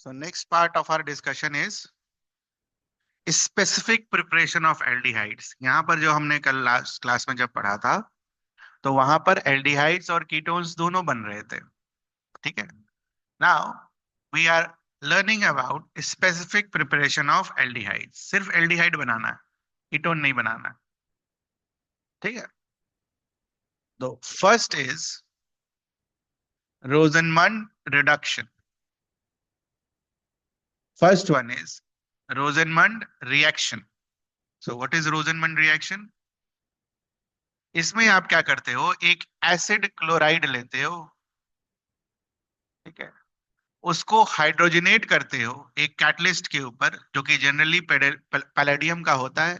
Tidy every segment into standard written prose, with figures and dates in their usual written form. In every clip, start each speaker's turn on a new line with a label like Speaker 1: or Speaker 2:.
Speaker 1: So next part of our discussion is specific preparation of aldehydes. यहाँ पर जो हमने कल लास्ट क्लास में जब पढ़ा था तो वहां पर एल्डिहाइड्स और कीटोन्स दोनों बन रहे थे. ठीक है. Now we are learning about specific preparation of aldehydes. सिर्फ एल्डिहाइड बनाना है, कीटोन नहीं बनाना. ठीक है. तो first is Rosenmund reduction. First one is Rosenmund reaction. So what is Rosenmund reaction? इसमें आप क्या करते हो, एक एसिड क्लोराइड लेते हो. ठीक है. उसको हाइड्रोजनेट करते हो एक कैटलिस्ट के ऊपर जो कि जनरली पैलेडियम का होता है,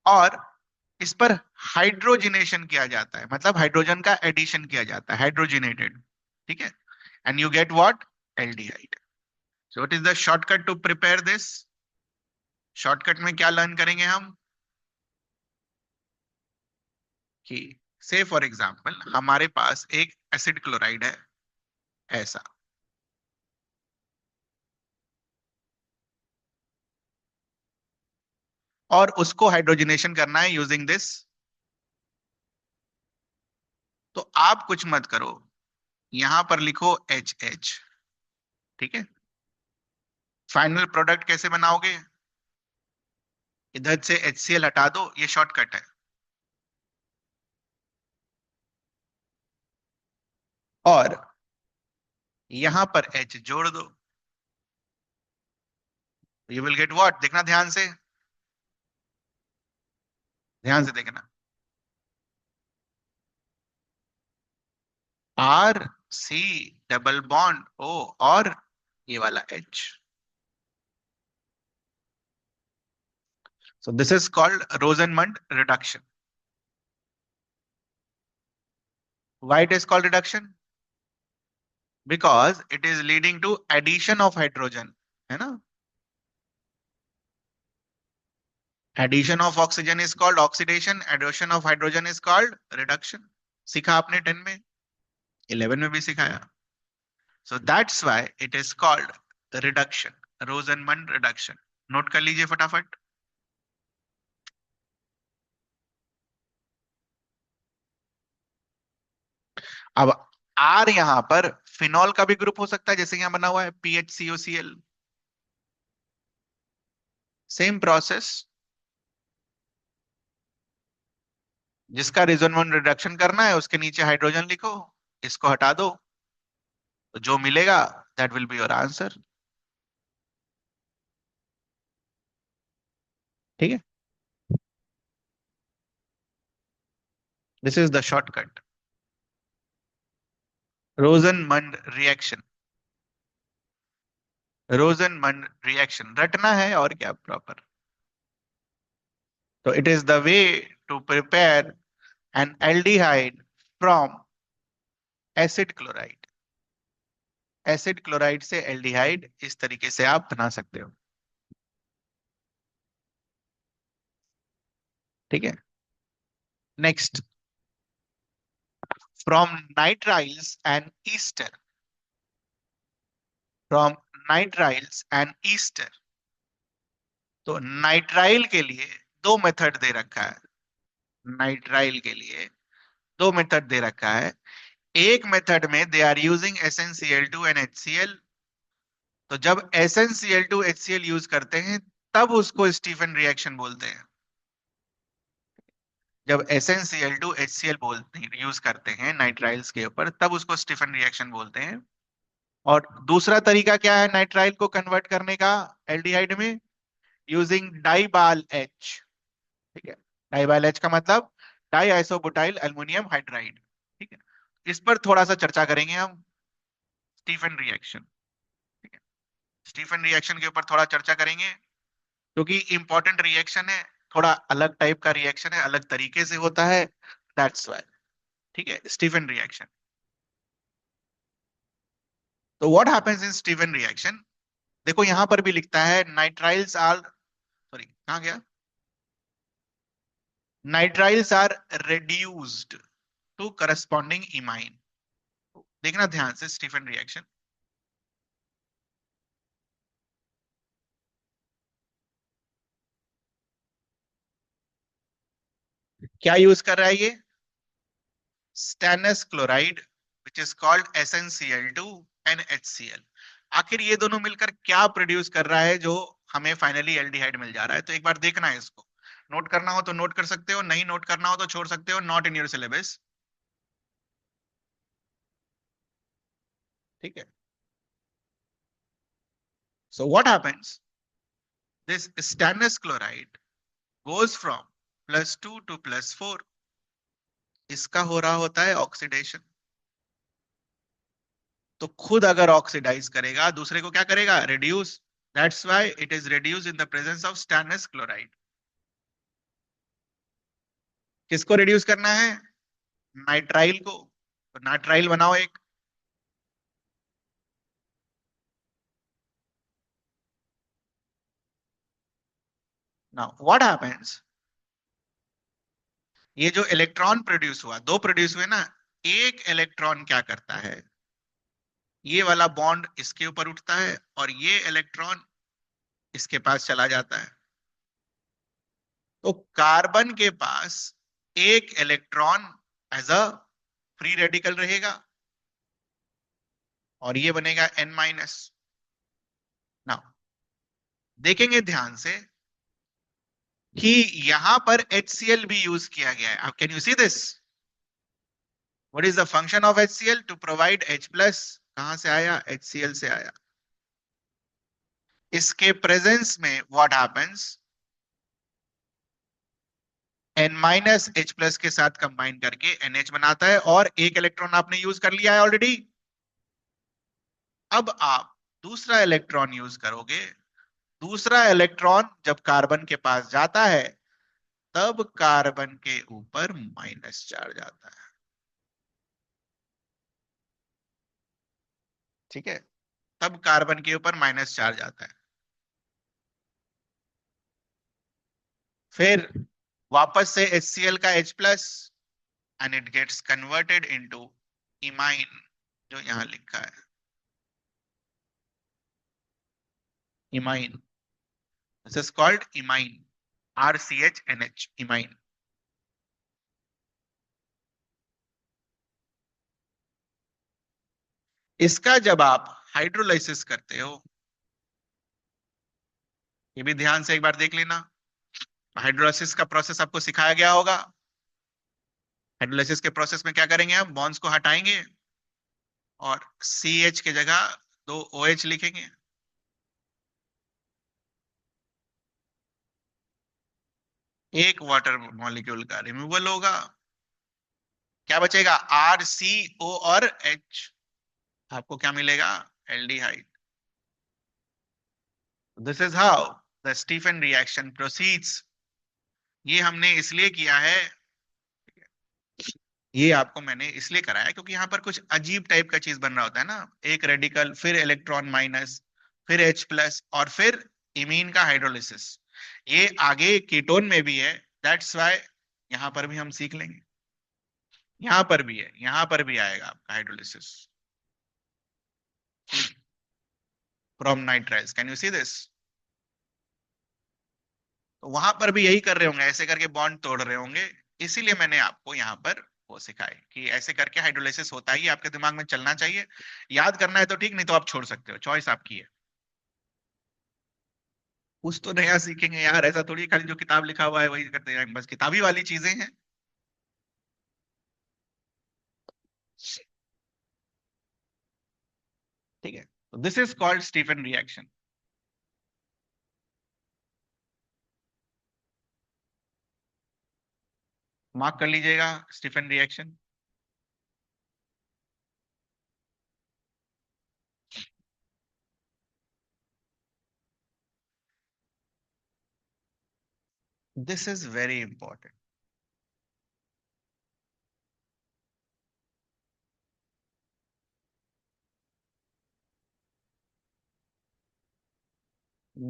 Speaker 1: और इस पर हाइड्रोजनेशन किया जाता है, मतलब हाइड्रोजन का एडिशन किया जाता है, हाइड्रोजनेटेड. ठीक है. And you get what? Aldehyde. So what is the shortcut to prepare this? Shortcut में क्या लर्न करेंगे हम कि से फॉर एग्जांपल हमारे पास एक एसिड क्लोराइड है ऐसा, और उसको हाइड्रोजनेशन करना है यूजिंग दिस. तो आप कुछ मत करो, यहां पर लिखो HH. ठीक है. फाइनल प्रोडक्ट कैसे बनाओगे? इधर से HCl हटा दो, ये शॉर्टकट है. और यहां पर H जोड़ दो. You will get what? देखना ध्यान से, ध्यान से देखना. RC डबल बॉन्ड O और ये वाला H. So this is called Rosenmund reduction. Why it is called reduction? Because it is leading to addition of hydrogen, है ना. Addition of oxygen is called oxidation, addition of hydrogen is called reduction. सीखा आपने 10 में, 11 में भी सिखाया. So that's why it is called reduction, Rosenmund reduction. Note कर लीजिए फटाफट. अब R यहां पर फिनॉल का भी ग्रुप हो सकता है, जैसे यहां बना हुआ है PHCOCl. Same process. जिसका रोसेनमंड रिडक्शन करना है उसके नीचे हाइड्रोजन लिखो, इसको हटा दो, तो जो मिलेगा that will be your answer. ठीक है. This is the shortcut, Rosenmund reaction. Rosenmund reaction रटना है और क्या प्रॉपर. तो it is the way to prepare an aldehyde from acid chloride. Acid chloride से एल्डिहाइड इस तरीके से आप बना सकते हो. ठीक है. Next, from nitriles and ester. From nitriles and ester. तो नाइट्राइल के लिए दो मेथड दे रखा है. नाइट्राइल के लिए दो मेथड दे रखा है. एक मेथड में they are using SnCl2 and HCl. तो जब SnCl2 HCl यूज करते हैं तब उसको स्टीफन रिएक्शन बोलते हैं. जब SnCl2 HCl बोलते यूज करते हैं नाइट्राइल्स के ऊपर तब उसको स्टीफन रिएक्शन बोलते हैं. और दूसरा तरीका क्या है नाइट्राइल को कन्वर्ट करने का एल्डिहाइड में? Using डाइबाल H. ठीक है. डाइबाल H का मतलब डाई आइसोबुटाइल एल्युमिनियम हाइड्राइड. ठीक है. इस पर थोड़ा सा चर्चा करेंगे हम, स्टीफन रिएक्शन. ठीक है. स्टीफन रिएक्शन के ऊपर थोड़ा चर्चा करेंगे क्योंकि इंपॉर्टेंट रिएक्शन है, थोड़ा अलग टाइप का रिएक्शन है, अलग तरीके से होता है, दैट्स व्हाई. ठीक है. Stephen reaction. तो what happens in Stephen reaction? देखो यहां पर भी लिखता है नाइट्राइल्स आर, सॉरी कहां गया, nitriles are reduced to corresponding imine. देखना ध्यान से स्टीफन रिएक्शन. क्या यूज कर रहा है ये? Stannous chloride which is called SnCl2 and HCl। आखिर ये दोनों मिलकर क्या प्रोड्यूस कर रहा है जो हमें फाइनली एल्डिहाइड मिल जा रहा है? तो एक बार देखना है इसको। नोट करना हो तो नोट कर सकते हो, नहीं नोट करना हो तो छोड़ सकते हो, नॉट इन योर सिलेबस। ठीक है। So what happens, this stannous chloride goes from +2 to +4। इसका हो रहा होता है ऑक्सीडेशन। तो खुद अगर ऑक्सीडाइज करेगा, दूसरे को क्या करेगा? Reduce. That's why it is reduce in the presence of stannous chloride. किसको रिड्यूस करना है? नाइट्राइल को। तो नाइट्राइल बनाओ एक। नाउ व्हाट हैपेंस, ये जो इलेक्ट्रॉन प्रोड्यूस हुआ, दो प्रोड्यूस हुए ना, एक इलेक्ट्रॉन क्या करता है? ये वाला बॉन्ड इसके ऊपर उठता है और ये इलेक्ट्रॉन इसके पास चला जाता है। तो कार्बन के पास एक electron as a free radical रहेगा और ये बनेगा N-। नाउ देखेंगे ध्यान से कि यहां पर HCl भी यूज किया गया है। Can you see this? What is the function of HCl? To provide H+। कहां से आया? HCl से आया। इसके प्रेजेंस में व्हाट हैपेंस, N-H+ के साथ कंबाइन करके NH बनाता है और एक इलेक्ट्रॉन आपने यूज कर लिया है ऑलरेडी। अब आप दूसरा इलेक्ट्रॉन यूज करोगे। दूसरा इलेक्ट्रॉन जब कार्बन के पास जाता है तब कार्बन के ऊपर माइनस चार्ज आता है। ठीक है, तब कार्बन के ऊपर माइनस चार्ज आता है। फिर वापस से HCl का H+ and it gets converted into imine, जो यहां लिखा है imine. This is called imine, RCHNH, imine. इसका जब आप हाइड्रोलाइसिस करते हो, ये भी ध्यान से एक बार देख लेना। हाइड्रोलाइसिस का प्रोसेस आपको सिखाया गया होगा। हाइड्रोलाइसिस के प्रोसेस में क्या करेंगे? हम बॉन्ड्स को हटाएंगे और CH की जगह दो OH लिखेंगे। एक वाटर मॉलिक्यूल का रिमूवल होगा। क्या बचेगा? RCO और H। आपको क्या मिलेगा? Aldehyde. This is how the Stephen reaction proceeds. ये हमने इसलिए किया है, ये आपको मैंने इसलिए कराया क्योंकि यहाँ पर कुछ अजीब टाइप का चीज बन रहा होता है ना। एक रेडिकल, फिर इलेक्ट्रॉन माइनस, फिर H+ और फिर इमीन का हाइड्रोलिसिस। ये आगे कीटोन में भी है। दैट्स व्हाई यहाँ पर भी हम सीख लेंगे। यहाँ पर भी है, यहाँ पर भी आएगा आपका hydrolysis from nitriles. Can you see this? तो वहां पर भी यही कर रहे होंगे, ऐसे करके बॉन्ड तोड़ रहे होंगे। इसीलिए मैंने आपको यहाँ पर वो सिखाए कि ऐसे करके हाइड्रोलाइसिस होता है। ये आपके दिमाग में चलना चाहिए। याद करना है तो ठीक, नहीं तो आप छोड़ सकते हो, चॉइस आपकी है। कुछ तो नया सीखेंगे यार, ऐसा थोड़ी खाली जो किताब लिखा हुआ है वही करते हैं, बस किताबी वाली चीजें हैं। ठीक है, तो this is called Stephen reaction. Mark कर लीजिएगा Stephen reaction. This is very important.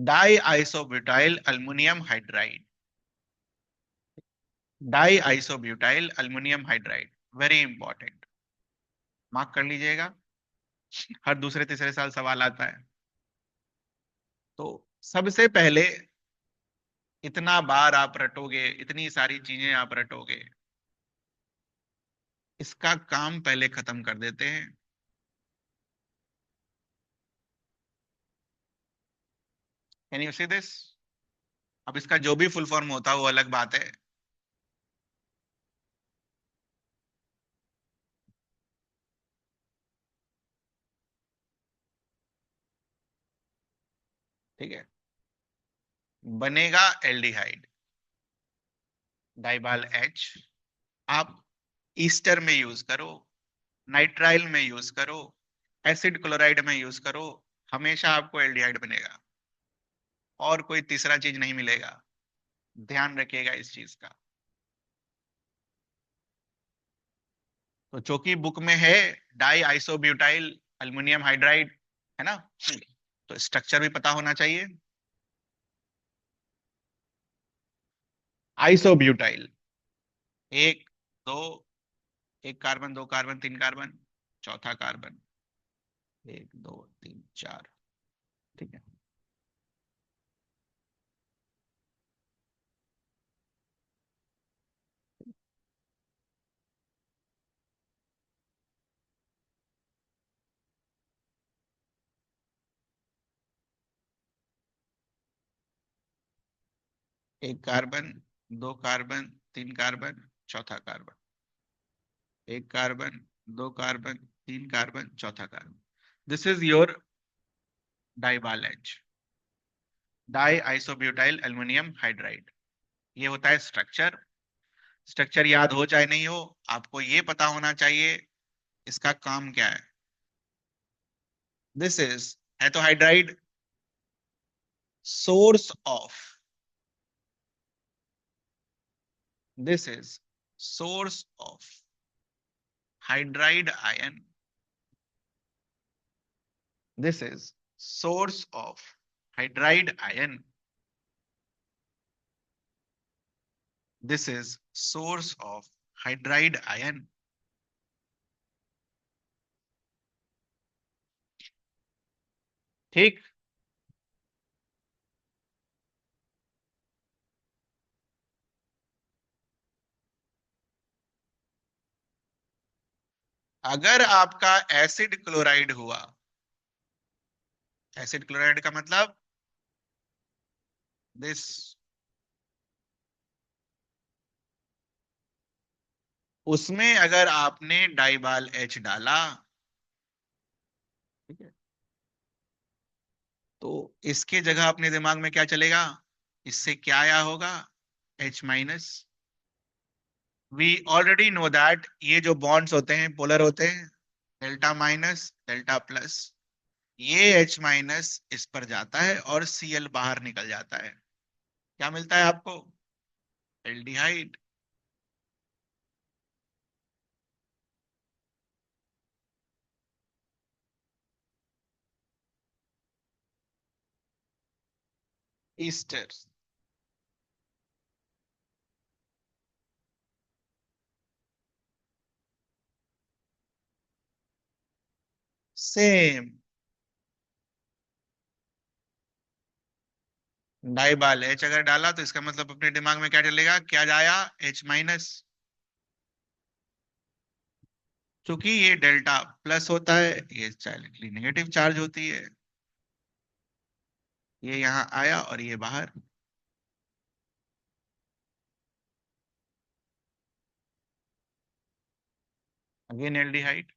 Speaker 1: Di isobutyl aluminium hydride. Di isobutyl aluminium hydride, very important. Mark कर लीजिएगा। हर दूसरे तीसरे साल सवाल आता है। तो सबसे पहले इतना बार आप रटोगे, इतनी सारी चीजें आप रटोगे, इसका काम पहले खत्म कर देते हैं। Can you see this? अब इसका जो भी फुल फॉर्म होता है वो अलग बात है। ठीक है, बनेगा एल्डिहाइड, डाइबाल एच। आप ईस्टर में यूज करो, नाइट्राइल में यूज करो, एसिड क्लोराइड में यूज करो, हमेशा आपको एल्डिहाइड बनेगा, और कोई तीसरा चीज नहीं मिलेगा। ध्यान रखिएगा इस चीज का। तो चूंकि बुक में है डाई आइसोब्यूटाइल अल्युमिनियम हाइड्राइड, है ना, तो स्ट्रक्चर भी पता होना चाहिए। आइसोब्यूटाइल, एक, दो, एक कार्बन, दो कार्बन, तीन कार्बन, चौथा कार्बन, एक, दो, तीन, चार। ठीक है, एक कार्बन, दो कार्बन, तीन कार्बन, चौथा कार्बन, एक कार्बन, दो कार्बन, तीन कार्बन, चौथा carbon. This is your डाइबाल H, die isobutyl aluminium hydride. ये होता है स्ट्रक्चर। स्ट्रक्चर याद हो चाहे नहीं हो, आपको ये पता होना चाहिए इसका काम क्या है। दिस इज, है तो hydride, source of, this is source of hydride ion, this is source of hydride ion, this is source of hydride ion। ठीक। अगर आपका एसिड क्लोराइड हुआ, एसिड क्लोराइड का मतलब दिस, उसमें अगर आपने डाइबाल एच डाला, ठीक है, तो इसके जगह अपने दिमाग में क्या चलेगा, इससे क्या आया होगा, H minus. We already know that ये जो बॉन्ड्स होते हैं पोलर होते हैं, डेल्टा माइनस डेल्टा प्लस, ये H माइनस इस पर जाता है और Cl बाहर निकल जाता है। क्या मिलता है आपको, एल्डिहाइड। ईस्टर, सेम, डाइबाल H अगर डाला तो इसका मतलब अपने दिमाग में क्या चलेगा, क्या जाया, H माइनस। क्योंकि ये डेल्टा प्लस होता है, ये साइलेंटली नेगेटिव चार्ज होती है, ये यहाँ आया और ये बाहर। Again aldehyde.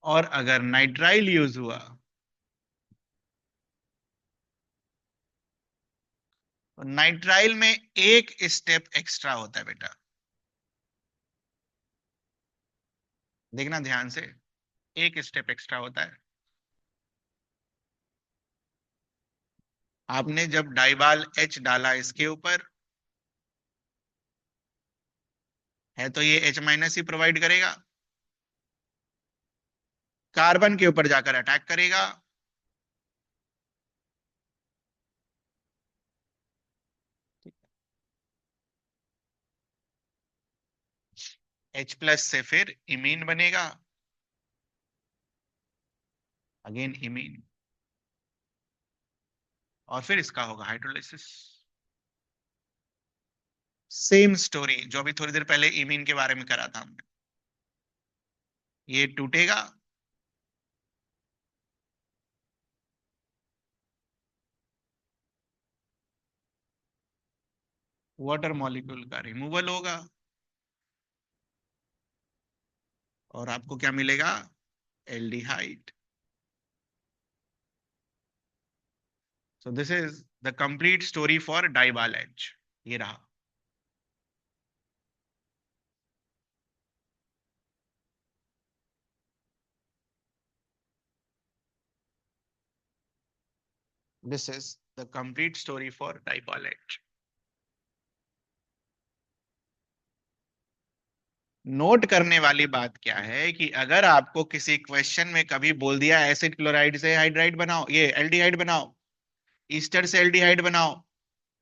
Speaker 1: और अगर नाइट्राइल यूज हुआ, तो नाइट्राइल में एक स्टेप एक्स्ट्रा होता है बेटा, देखना ध्यान से, एक स्टेप एक्स्ट्रा होता है। आपने जब डाइबाल H डाला इसके ऊपर, है तो ये H माइनस ही प्रोवाइड करेगा, कार्बन के ऊपर जाकर अटैक करेगा। H+ से फिर इमीन बनेगा, अगेन इमीन, और फिर इसका होगा हाइड्रोलाइसिस। सेम स्टोरी जो अभी थोड़ी देर पहले इमीन के बारे में करा था हमने। ये टूटेगा, वाटर मॉलिक्यूल का रिमूवल होगा, और आपको क्या मिलेगा? Aldehyde. So this is the complete story for डाइबाल H. ये रहा। This is the complete story for डाइबाल H. Note करने वाली बात क्या है कि अगर आपको किसी क्वेश्चन में कभी बोल दिया एसिड क्लोराइड से हाइड्राइड बनाओ, ये एल्डिहाइड बनाओ, ईस्टर से एल्डिहाइड बनाओ,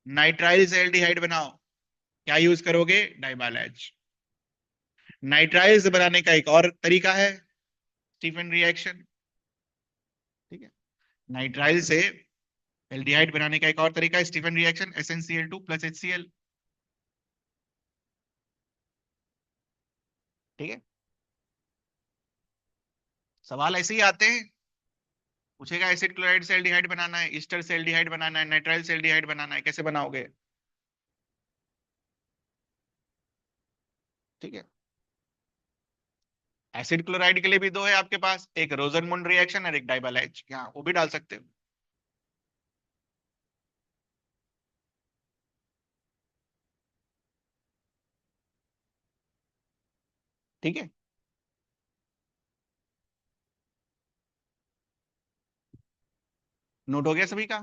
Speaker 1: नाइट्राइल से एल्डिहाइड बनाओ, क्या यूज करोगे? डाइबाल एच। नाइट्राइल से बनाने का एक और तरीका है, स्टीफन रिएक्शन। ठीक है, नाइट्राइल से एल्डिहाइड बनाने का एक और तरीका है Stephen reaction, SnCl2 plus HCl। ठीक है, सवाल ऐसे ही आते हैं। पूछेगा एसिड क्लोराइड से एल्डिहाइड बनाना है, ईस्टर से एल्डिहाइड बनाना है, नाइट्राइल से एल्डिहाइड बनाना है, कैसे बनाओगे? ठीक है, एसिड क्लोराइड के लिए भी दो है आपके पास, एक रोजनमुंड रिएक्शन और एक डाइबाल एच, यहाँ वो भी डाल सकते हो। ठीक है, नोट हो गया सभी का?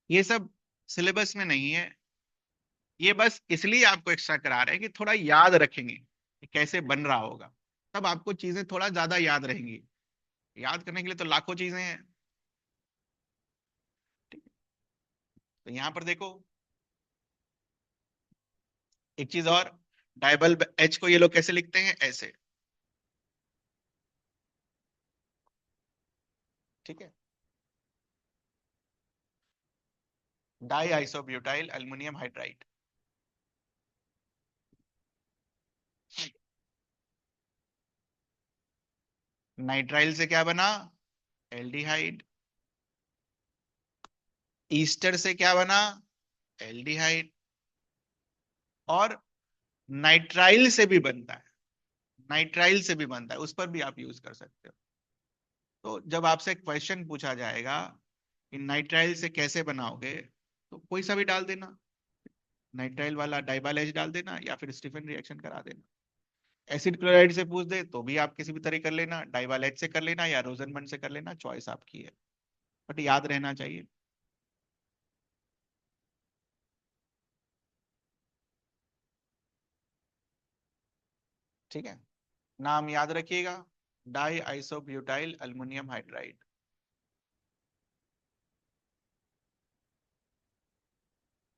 Speaker 1: ये सब सिलेबस में नहीं है, ये बस इसलिए आपको एक्स्ट्रा करा रहे हैं कि थोड़ा याद रखेंगे कि कैसे बन रहा होगा, तब आपको चीजें थोड़ा ज्यादा याद रहेंगी। याद करने के लिए तो लाखों चीजें हैं। ठीक है? तो यहां पर देखो एक चीज और, डाइबल एच को ये लोग कैसे लिखते हैं? ऐसे। ठीक है, die isobutyl aluminium hydride. Nitrile से क्या बना? एल्डिहाइड। ईस्टर से क्या बना? एल्डिहाइड। और नाइट्राइल से भी बनता है, नाइट्राइल से भी बनता है, उस पर भी आप यूज कर सकते हो। तो जब आपसे क्वेश्चन पूछा जाएगा कि नाइट्राइल से कैसे बनाओगे, तो कोई सा भी डाल देना, नाइट्राइल वाला डाइबाल एच डाल देना या फिर स्टीफन रिएक्शन करा देना। एसिड क्लोराइड से पूछ दे तो भी आप किसी भी तरह कर लेना, डाइबाल एच से कर लेना या रोजनमंड से कर लेना, चॉइस आपकी है, बट याद रहना चाहिए। ठीक है, नाम याद रखिएगा, die isobutyl aluminium hydride.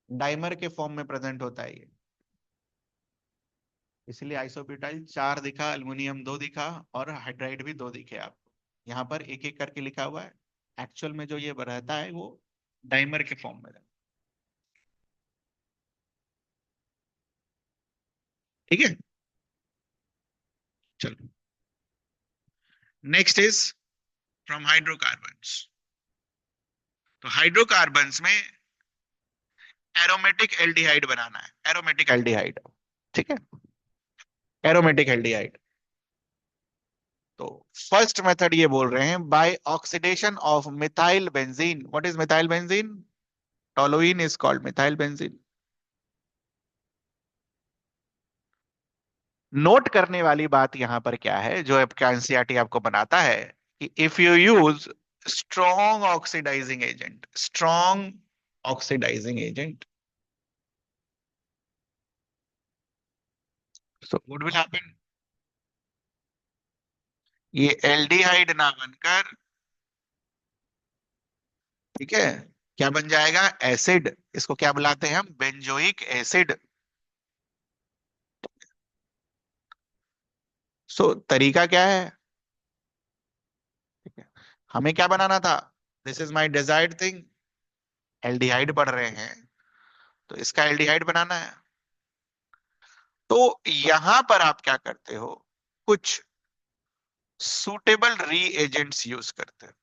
Speaker 1: Dimer के फॉर्म में प्रेजेंट होता है ये, इसलिए आइसोब्यूटाइल 4 दिखा, अल्युमिनियम 2 दिखा, और हाइड्राइड भी 2 दिखे आपको। यहाँ पर एक एक करके लिखा हुआ है, एक्चुअल में जो ये रहता है वो डाइमर के फॉर्म में रहता है। ठीक है, चलो नेक्स्ट इज फ्रॉम हाइड्रोकार्बन्स। तो हाइड्रोकार्बन्स में एरोमेटिक एल्डिहाइड बनाना है, एरोमेटिक एल्डिहाइड। ठीक है, एरोमेटिक एल्डिहाइड। तो फर्स्ट मेथड ये बोल रहे हैं by oxidation of methyl benzene. What is methyl benzene? Toluene is called methyl benzene. Note करने वाली बात यहां पर क्या है, जो आपका एनसीईआरटी आपको बनाता है कि if you use strong oxidising agent, strong oxidising agent, so what will happen? ये एल्डिहाइड ना बनकर, ठीक है, क्या बन जाएगा? एसिड। इसको क्या बुलाते हैं हम? Benzoic acid. सो तरीका क्या है? ठीक है, हमें क्या बनाना था? This is my desired thing, aldehyde पढ़ रहे हैं, तो इसका एल्डिहाइड बनाना है। तो यहां पर आप क्या करते हो? कुछ सुटेबल रीएजेंट्स यूज करते हैं।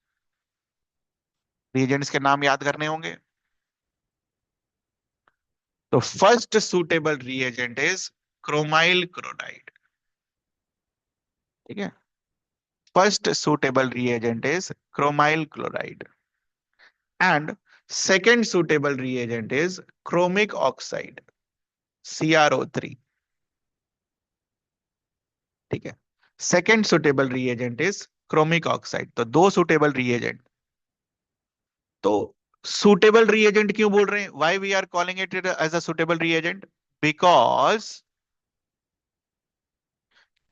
Speaker 1: रीएजेंट्स के नाम याद करने होंगे। तो first suitable reagent is chromyl chloride. ठीक है, first suitable reagent is chromyl chloride and second suitable reagent is chromic oxide, CrO3। ठीक है, second suitable reagent is chromic oxide। तो दो सुटेबल reagent। तो सुटेबल reagent क्यों बोल रहे हैं? why we are calling it as a suitable reagent? Because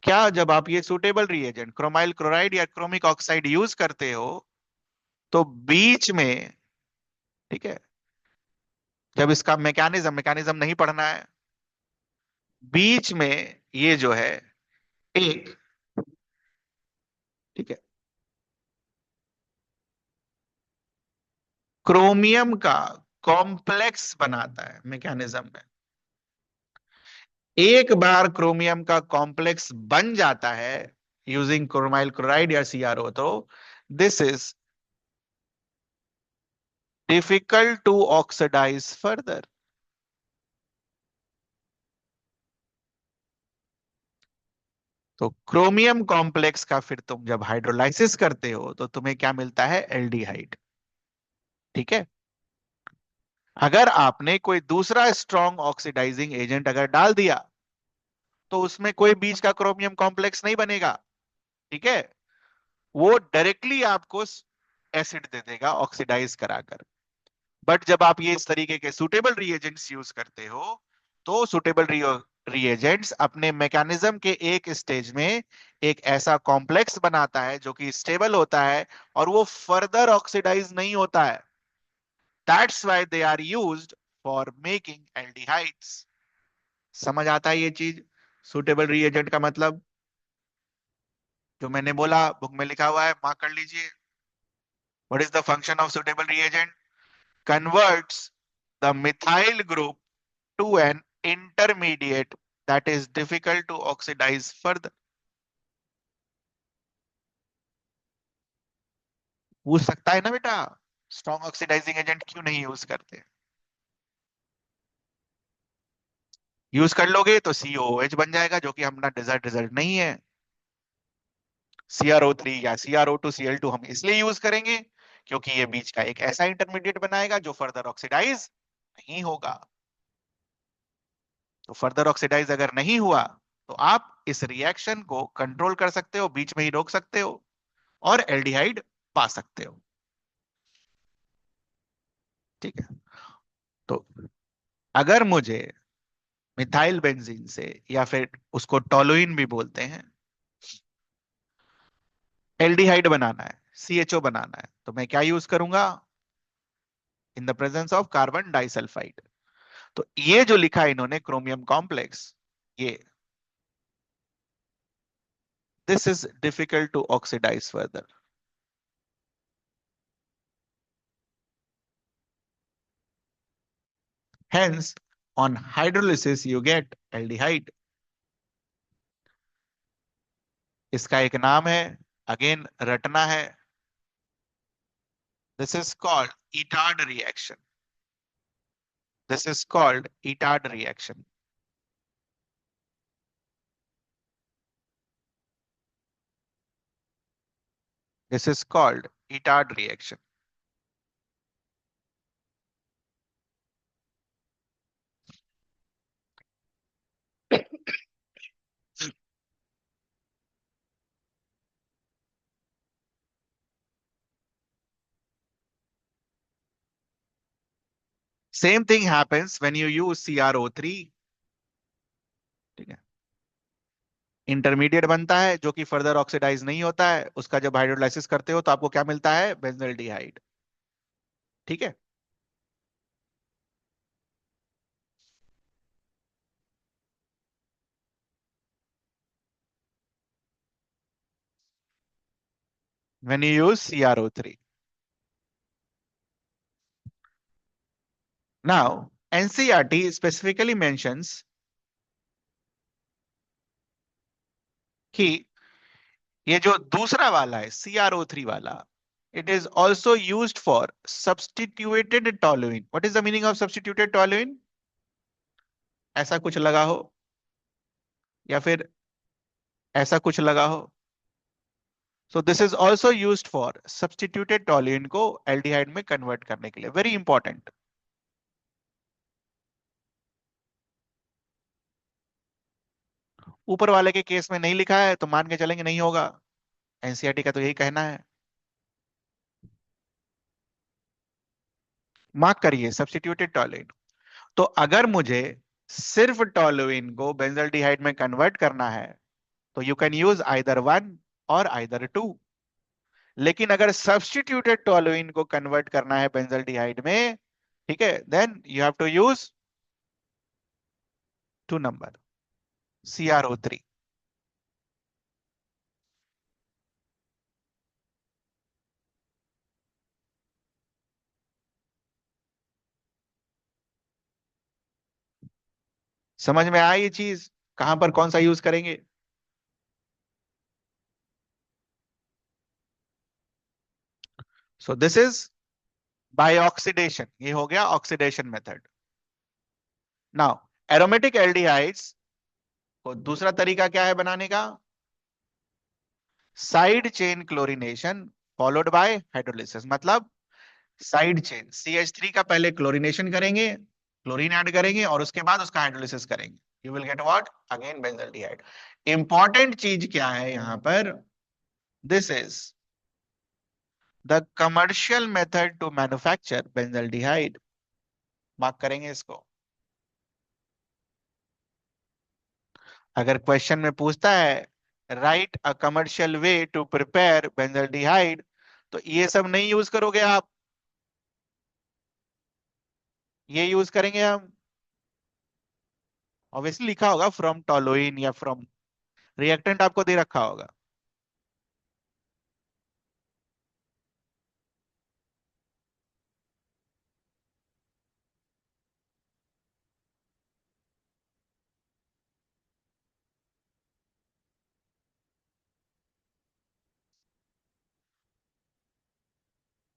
Speaker 1: क्या जब आप ये सुटेबल reagent क्रोमाइल क्लोराइड या क्रोमिक ऑक्साइड यूज करते हो, तो बीच में, ठीक है, जब इसका मैकेनिज्म मैकेनिज्म नहीं पढ़ना है, बीच में ये जो है एक, ठीक है, क्रोमियम का कॉम्प्लेक्स बनाता है मैकेनिज्म में। एक बार क्रोमियम का कॉम्प्लेक्स बन जाता है यूजिंग क्रोमाइल क्लोराइड या सीआरओ, तो this is difficult to oxidise further. तो क्रोमियम कॉम्प्लेक्स का फिर तुम जब हाइड्रोलाइसिस करते हो तो तुम्हें क्या मिलता है? एल्डिहाइड। ठीक है, अगर आपने कोई दूसरा स्ट्रॉन्ग ऑक्सीडाइजिंग एजेंट अगर डाल दिया, तो उसमें कोई बीच का क्रोमियम कॉम्प्लेक्स नहीं बनेगा। ठीक है, वो डायरेक्टली आपको एसिड दे देगा ऑक्सीडाइज कराकर। बट जब आप ये इस तरीके के सुटेबल रिएजेंट्स यूज करते हो, तो सुटेबल रिएजेंट्स अपने मैकेनिज्म के एक स्टेज में एक ऐसा कॉम्प्लेक्स बनाता है जो कि स्टेबल होता है और वो फर्दर ऑक्सीडाइज नहीं होता है। That's why they are used for making aldehydes. समझ आता है ये चीज? सुटेबल रिएजेंट का मतलब जो मैंने बोला, बुक में लिखा हुआ है, मार्क कर लीजिए। What is the function of suitable reagent? Converts the methyl group to an intermediate that is difficult to oxidize further। पूछ सकता है ना बेटा, स्ट्रॉन्ग ऑक्सीडाइजिंग एजेंट क्यों नहीं यूज करते? यूज कर लोगे तो COOH बन जाएगा, जो कि हमारा डिजायर्ड रिजल्ट नहीं है। CrO3 या CrO2Cl2 हम इसलिए यूज करेंगे क्योंकि ये बीच का एक ऐसा इंटरमीडिएट बनाएगा जो फर्दर ऑक्सीडाइज नहीं होगा। तो फर्दर ऑक्सीडाइज अगर नहीं हुआ, तो आप इस रिएक्शन को कंट्रोल कर सकते हो, बीच में ही रोक सकते हो और एल्डिहाइड पा सकते हो। ठीक है, तो अगर मुझे मिथाइल बेंजीन से, या फिर उसको टोलुइन भी बोलते हैं, एल्डिहाइड बनाना है, CHO बनाना है, तो मैं क्या यूज करूंगा? In the presence of carbon disulphide. तो ये जो लिखा है इन्होंने क्रोमियम कॉम्प्लेक्स, ये this is difficult to oxidise further. Hence on hydrolysis you get aldehyde. इसका एक नाम है, अगेन रटना है। This is called Etard reaction. This is called Etard reaction. This is called Etard reaction. Same thing happens when you use CrO3। ठीक है, intermediate बनता है जो कि फर्दर ऑक्सीडाइज नहीं होता है, उसका जब हाइड्रोलाइसिस करते हो तो आपको क्या मिलता है? बेंजल्डिहाइड। ठीक है, when you use CrO3. Now, NCERT specifically mentions कि ये जो दूसरा वाला है CrO3 वाला, it is also used for substituted toluene. What is the meaning of substituted toluene? ऐसा कुछ लगा हो या फिर ऐसा कुछ लगा हो. So this is also used for substituted toluene को एल्डिहाइड में कन्वर्ट करने के लिए. Very important. ऊपर वाले के केस में नहीं लिखा है तो मान के चलेंगे नहीं होगा. एनसीईआरटी का तो यही कहना है. मार्क करिए सब्स्टिट्यूटेड टॉलुइन. तो अगर मुझे सिर्फ टॉलुइन को बेंजल्डिहाइड में कन्वर्ट करना है तो you can use either one और आइदर टू. लेकिन अगर सब्स्टिट्यूटेड टॉलुइन को कन्वर्ट करना है बेंजल्डिहाइड में, ठीक है, then you have to use 2 number CrO3. समझ में आई ये चीज, कहां पर कौन सा यूज करेंगे. So this is by oxidation. ये हो गया oxidation method. Now aromatic aldehydes को दूसरा तरीका क्या है बनाने का. Side chain chlorination followed by hydrolysis. मतलब साइड चेन CH3 का पहले क्लोरीनेशन करेंगे, क्लोरीन ऐड करेंगे और उसके बाद उसका हाइड्रोलिसिस करेंगे. You will get what, again benzaldehyde. Important चीज क्या है यहां पर, this is the commercial method to manufacture benzaldehyde. Mark करेंगे इसको. अगर क्वेश्चन में पूछता है write a commercial way to prepare benzaldehyde, तो ये सब नहीं यूज करोगे आप, ये यूज करेंगे हम. ऑब्वियसली लिखा होगा फ्रॉम टोलुइन या फ्रॉम, रिएक्टेंट आपको दे रखा होगा.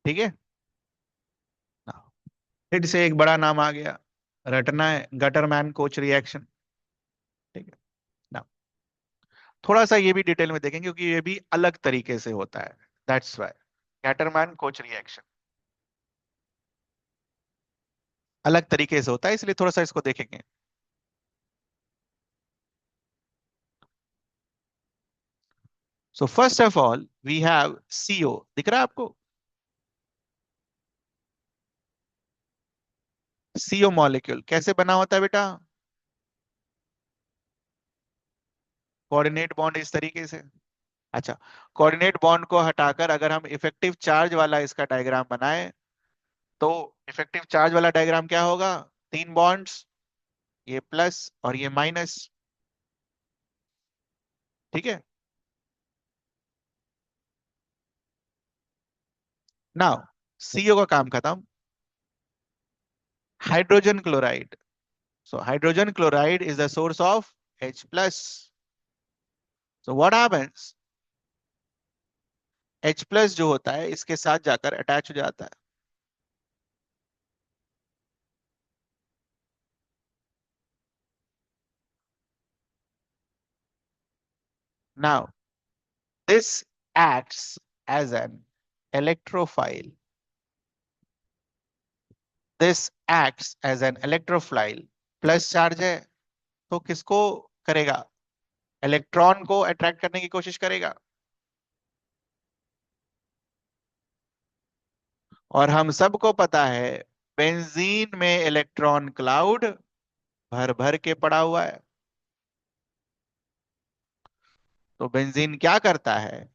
Speaker 1: ठीक है. फिर से एक बड़ा नाम आ गया, रटना है, गटरमैन कोच रिएक्शन. ठीक है ना. थोड़ा सा ये भी डिटेल में देखेंगे क्योंकि ये भी अलग तरीके से होता है. That's why Gattermann coach reaction अलग तरीके से होता है, इसलिए थोड़ा सा इसको देखेंगे. So first of all we have CO. दिख रहा है आपको CO मॉलिक्यूल कैसे बना होता है बेटा. कोऑर्डिनेट बॉन्ड इस तरीके से. अच्छा, कोऑर्डिनेट बॉन्ड को हटाकर अगर हम इफेक्टिव चार्ज वाला इसका डायग्राम बनाए तो इफेक्टिव चार्ज वाला डायग्राम क्या होगा. 3 बॉन्ड्स, ये प्लस और ये माइनस. ठीक है. नाउ CO का काम खत्म. Hydrogen chloride. So hydrogen chloride is the source of H+. So what happens, H+ जो होता है इसके साथ जाकर अटैच हो जाता है. Now this acts as an electrophile. This acts as an electrophile. Plus charge है तो किसको करेगा, इलेक्ट्रॉन को अट्रैक्ट करने की कोशिश करेगा. और हम सबको पता है बेंजीन में इलेक्ट्रॉन क्लाउड भर भर के पड़ा हुआ है. तो बेंजीन क्या करता है,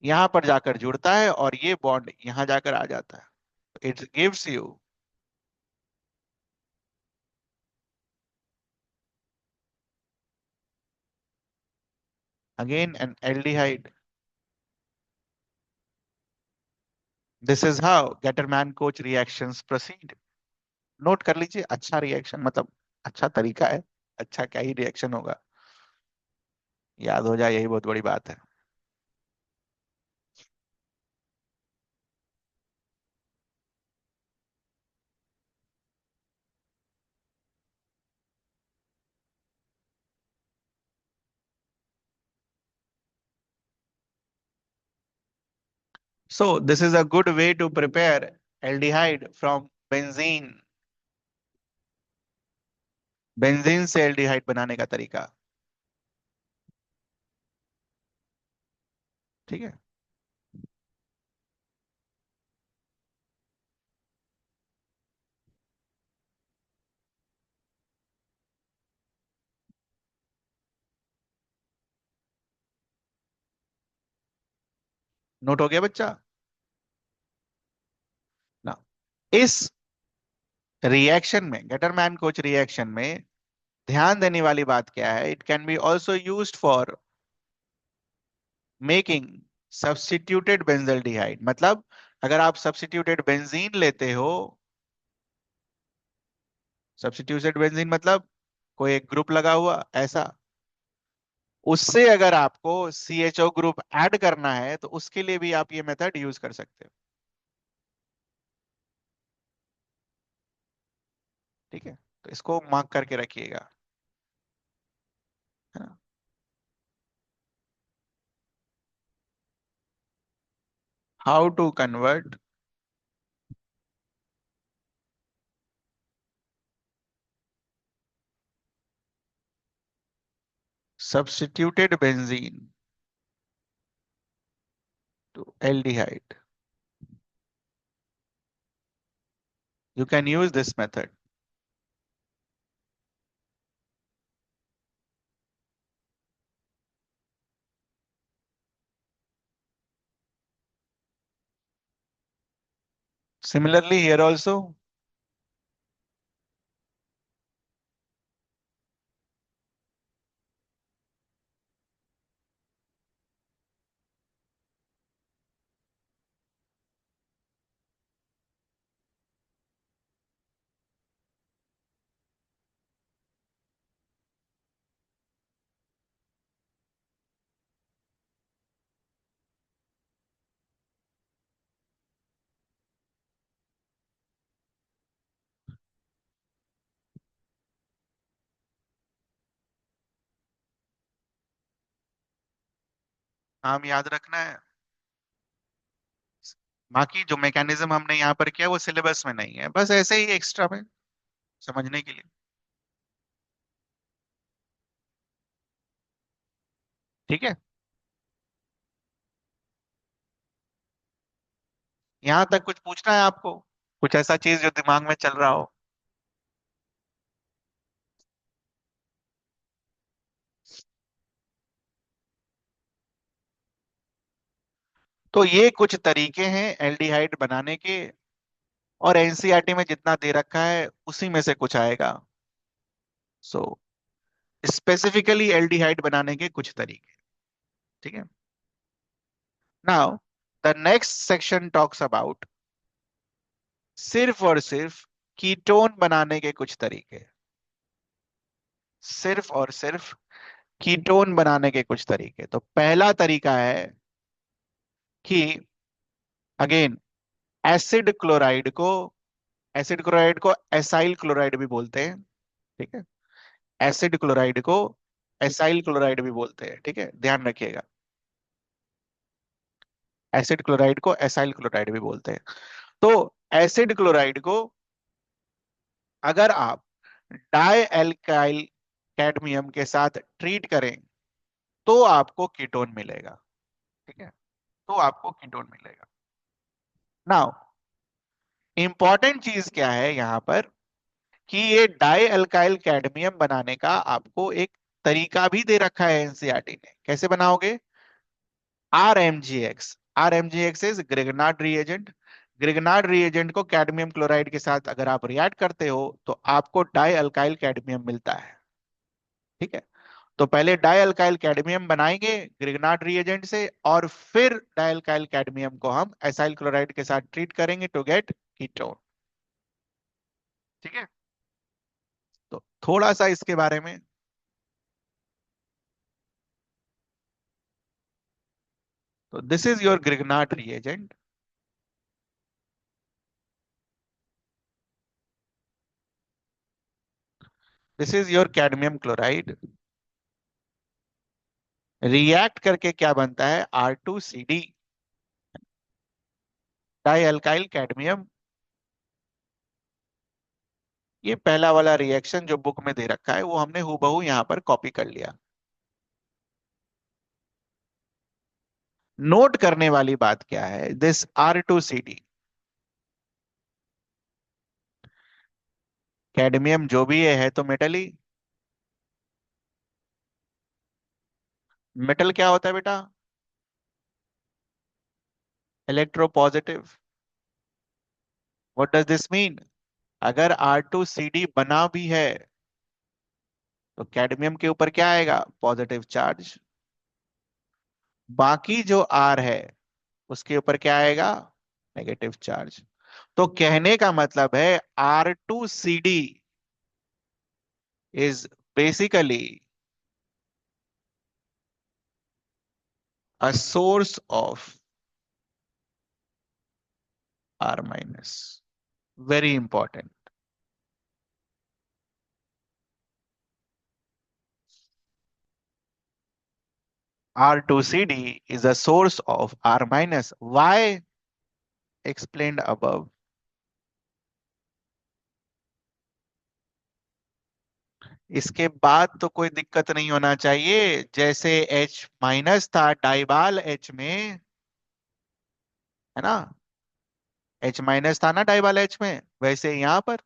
Speaker 1: यहां पर जाकर जुड़ता है और ये बॉन्ड यहां जाकर आ जाता है. It gives you, again an aldehyde. This is how Getterman-Koch reactions proceed. Note कर लीजिए, अच्छा रिएक्शन मतलब अच्छा तरीका है, अच्छा क्या ही रिएक्शन होगा, याद हो जाए यही बहुत बड़ी बात है. So this is a good way to prepare aldehyde from benzene. Benzene से एल्डिहाइड बनाने का तरीका. ठीक है. नोट हो गया बच्चा ना. इस रिएक्शन में, गेटरमैन कोच रिएक्शन में ध्यान देने वाली बात क्या है, it can B also used for making substituted benzaldehyde. मतलब अगर आप सब्स्टिट्यूटेड बेंजीन लेते हो, सब्स्टिट्यूटेड बेंजीन मतलब कोई एक ग्रुप लगा हुआ ऐसा, उससे अगर आपको CHO ग्रुप ऐड करना है तो उसके लिए भी आप ये मेथड यूज कर सकते हो. ठीक है, तो इसको मार्क करके रखिएगा, है ना. How to convert substituted benzene to aldehyde. You can use this method. Similarly, here also, नाम याद रखना है. बाकी जो मैकेनिज्म हमने यहाँ पर किया वो सिलेबस में नहीं है, बस ऐसे ही एक्स्ट्रा में समझने के लिए. ठीक है, यहाँ तक कुछ पूछना है आपको, कुछ ऐसा चीज जो दिमाग में चल रहा हो. तो ये कुछ तरीके हैं एल्डिहाइड बनाने के, और एनसीईआरटी में जितना दे रखा है उसी में से कुछ आएगा. सो स्पेसिफिकली एल्डिहाइड बनाने के कुछ तरीके. ठीक है. Now the next section talks about सिर्फ और सिर्फ कीटोन बनाने के कुछ तरीके. सिर्फ और सिर्फ कीटोन बनाने के कुछ तरीके. तो पहला तरीका है कि अगेन एसिड क्लोराइड को एसाइल क्लोराइड भी बोलते हैं. ठीक है, एसिड क्लोराइड को एसाइल क्लोराइड भी बोलते हैं. ठीक है, ध्यान रखिएगा, एसिड क्लोराइड को एसाइल क्लोराइड भी बोलते हैं. तो एसिड क्लोराइड को अगर आप डाई एल्काइल कैडमियम के साथ ट्रीट करें तो आपको कीटोन मिलेगा. ठीक है, तो आपको कीटोन मिलेगा. नाउ इंपॉर्टेंट चीज क्या है यहां पर, कि ये डाई अल्काइल कैडमियम बनाने का आपको एक तरीका भी दे रखा है एनसीईआरटी ने. कैसे बनाओगे? RMGX. RMGX is Grignard reagent. Grignard reagent को कैडमियम क्लोराइड के साथ अगर आप रिएक्ट करते हो तो आपको डाई अल्काइल कैडमियम मिलता है. ठीक है, तो पहले डाई अल्काइल कैडमियम बनाएंगे ग्रिग्नार्ड रिएजेंट से, और फिर डाई अल्काइल कैडमियम को हम एसाइल क्लोराइड के साथ ट्रीट करेंगे टू गेट कीटोन। ठीक है। तो थोड़ा सा इसके बारे में। तो this is your Grignard reagent. This is your cadmium chloride. React करके क्या बनता है, R2CD, डाई अल्काइल कैडमियम। ये पहला वाला रिएक्शन जो बुक में दे रखा है वो हमने हूबहू यहां पर कॉपी कर लिया। नोट करने वाली बात क्या है, दिस R2CD, कैडमियम जो भी है तो मेटल ही। मेटल क्या होता है बेटा, electropositive. What does this mean, अगर R2CD बना भी है तो कैडमियम के ऊपर क्या आएगा, पॉजिटिव चार्ज। बाकी जो R है उसके ऊपर क्या आएगा, नेगेटिव चार्ज। तो कहने का मतलब है R2CD is basically a source of R minus. Very important. R2CD is a source of R minus. Why? Explained above. इसके बाद तो कोई दिक्कत नहीं होना चाहिए, जैसे H माइनस था डाइबाल H में, है ना, H माइनस था ना डाइबाल H में, वैसे यहां पर।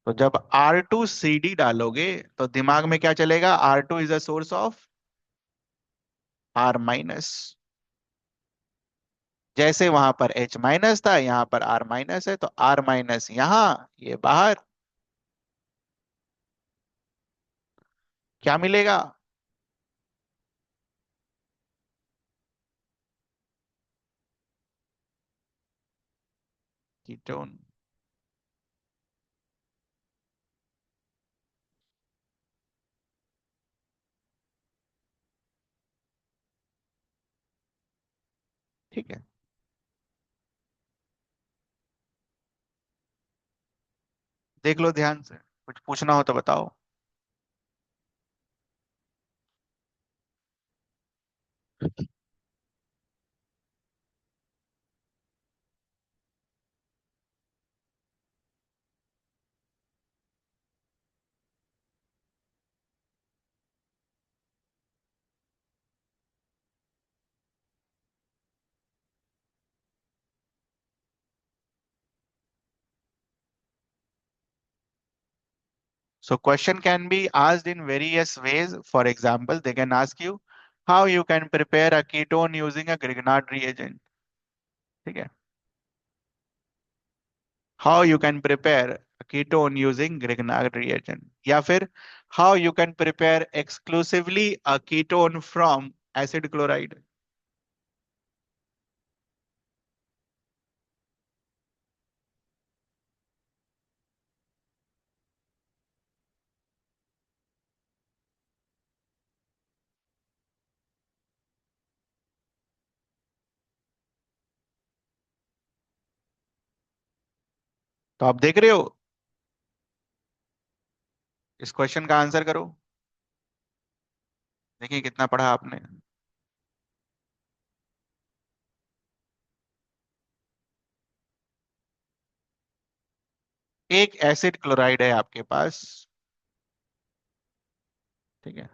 Speaker 1: तो जब R2CD डालोगे तो दिमाग में क्या चलेगा, R2 is a source of R minus. जैसे वहां पर H माइनस था यहां पर R माइनस है, तो R माइनस यहां, ये बाहर, क्या मिलेगा, कीटोन। ठीक है, देख लो ध्यान से, कुछ पूछना हो तो बताओ। So question can be asked in various ways. For example, they can ask you how you can prepare a ketone using a Grignard reagent. ठीक है, how you can prepare a ketone using Grignard reagent, या फिर how you can prepare exclusively a ketone from acid chloride. तो आप देख रहे हो, इस क्वेश्चन का आंसर करो। देखिए कितना पढ़ा आपने। एक एसिड क्लोराइड है आपके पास, ठीक है,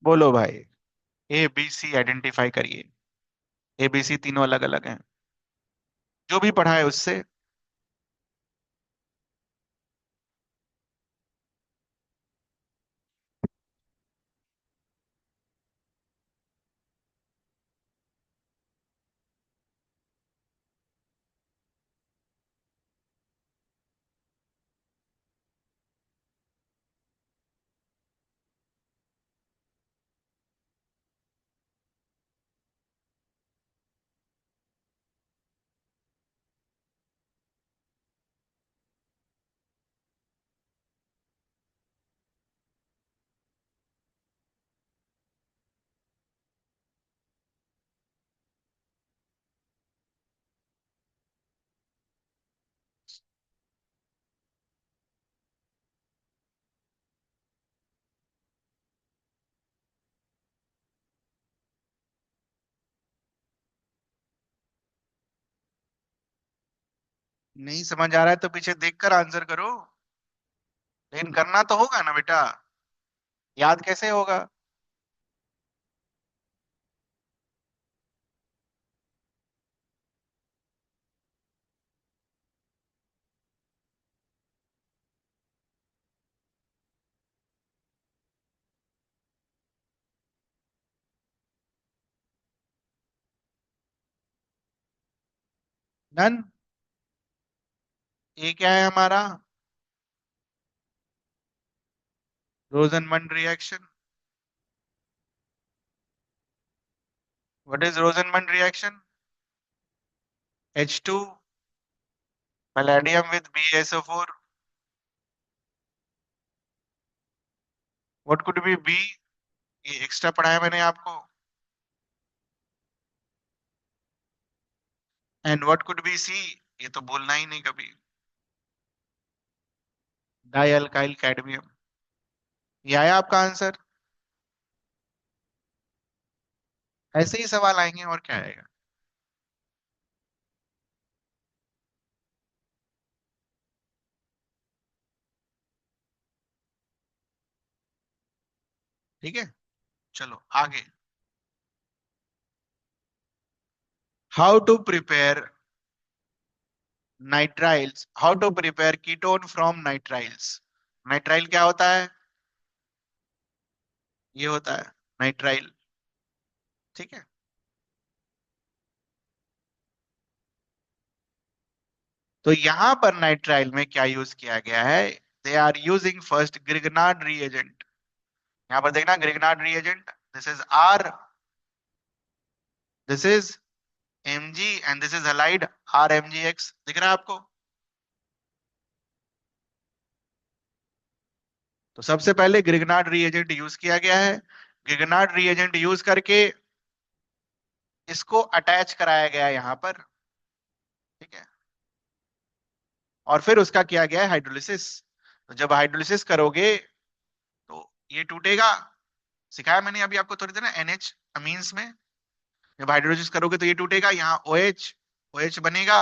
Speaker 1: बोलो भाई। ए बी सी आइडेंटिफाई करिए। ए बी सी तीनों अलग अलग हैं, जो भी पढ़ा है उससे। नहीं समझ आ रहा है तो पीछे देखकर आंसर करो। लेकिन करना तो होगा ना बेटा, याद कैसे होगा? डन। ये क्या है हमारा? रोजनमंड reaction. What is रोजनमंड reaction? H2 palladium with BaSO4. What could be B? ये एक्स्ट्रा पढ़ाया मैंने आपको। And what could be C? ये तो बोलना ही नहीं कभी। Die alkyl cadmium. ये आया आपका आंसर। ऐसे ही सवाल आएंगे और क्या आएगा। ठीक है, चलो आगे। How to prepare nitriles, how to prepare ketone from nitriles. Nitrile क्या होता है? ये होता है नाइट्राइल। ठीक है। तो यहां पर नाइट्राइल में क्या यूज किया गया है? They are using first Grignard reagent. यहां पर देखना Grignard reagent, this is R, this is Mg and this is halide RMgX। दिख रहा है आपको? तो सबसे पहले ग्रिगनार्ड रिएजेंट यूज किया गया है। ग्रिगनार्ड रिएजेंट यूज करके इसको अटैच कराया गया है यहां पर। ठीक है। और फिर उसका किया गया है हाइड्रोलिसिस। तो जब हाइड्रोलिसिस करोगे तो ये टूटेगा। सिखाया मैंने अभी आपको थोड़ी देर ना NH अमीन्स में। जब हाइड्रोलिसिस करोगे तो ये टूटेगा, यहाँ OH, OH बनेगा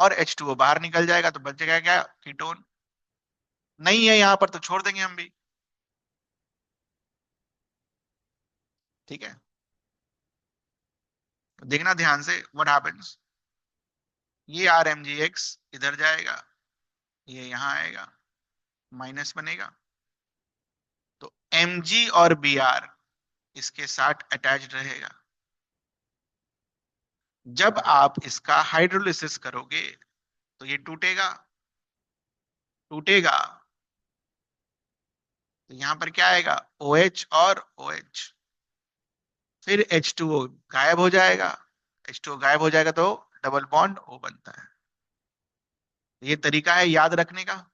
Speaker 1: और H2O बाहर निकल जाएगा, तो बचेगा क्या? कीटोन। नहीं है यहाँ पर तो छोड़ देंगे हम भी। ठीक है। तो देखना ध्यान से व्हाट हैपेंस। ये RMgX इधर जाएगा, ये यहाँ आएगा, माइनस बनेगा। तो Mg और Br इसके साथ अटैच्ड रहेगा। जब आप इसका हाइड्रोलिसिस करोगे तो ये टूटेगा, टूटेगा। तो यहां पर क्या आएगा? OH और OH। फिर H2O गायब हो जाएगा। H2O गायब हो जाएगा तो डबल बॉन्ड O बनता है। ये तरीका है याद रखने का।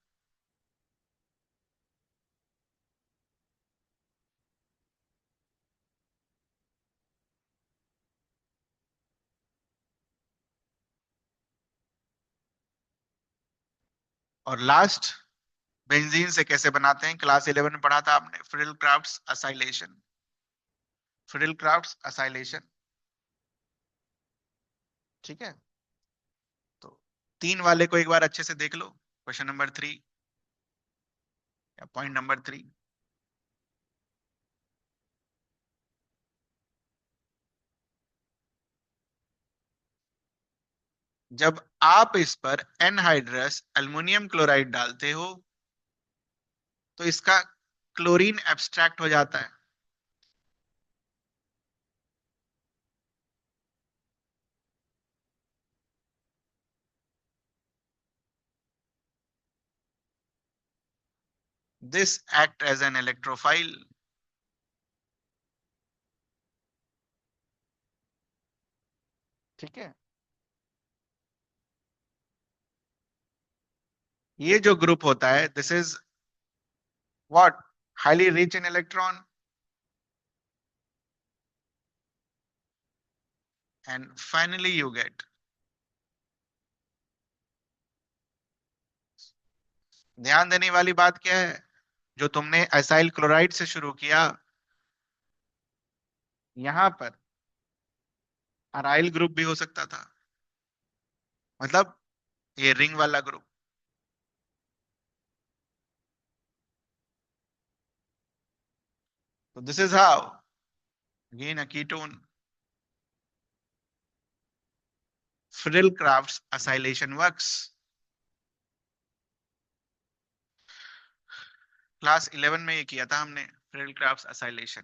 Speaker 1: और लास्ट, बेंजीन से कैसे बनाते हैं, क्लास 11 में पढ़ा था आपने, Friedel crafts acylation. Friedel crafts acylation. ठीक है। तो तीन वाले को एक बार अच्छे से देख लो, क्वेश्चन नंबर 3 या पॉइंट नंबर 3। जब आप इस पर एनहाइड्रस अल्युमिनियम क्लोराइड डालते हो तो इसका क्लोरीन एब्स्ट्रैक्ट हो जाता है। This act as an electrophile. ठीक है। ये जो ग्रुप होता है, this is what, highly rich in electron, and finally you get. ध्यान देने वाली बात क्या है, जो तुमने एसाइल क्लोराइड से शुरू किया, यहां पर अराइल ग्रुप भी हो सकता था, मतलब ये रिंग वाला ग्रुप। तो this is how again a ketone frill craft acylation works. Class 11 में ये किया था हमने, फ्रिल क्राफ्ट असाइलेशन।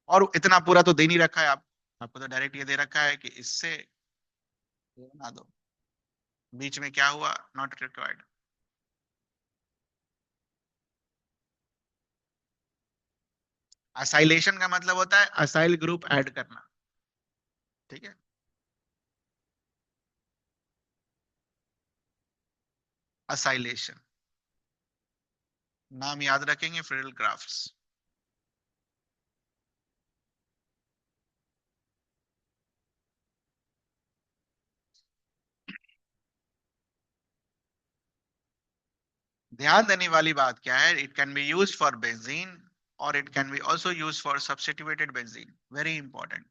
Speaker 1: और इतना पूरा तो दे नहीं रखा है आप, आपको तो डायरेक्ट ये दे रखा है कि इससे ये बना दो, बीच में क्या हुआ नॉट रिक्वायर्ड। असाइलेशन का मतलब होता है असाइल ग्रुप ऐड करना। ठीक है। असाइलेशन नाम याद रखेंगे, फ्रिल क्राफ्ट्स। ध्यान देने वाली बात क्या है, it can be used for benzene और it can be also used for substituted benzene, very important.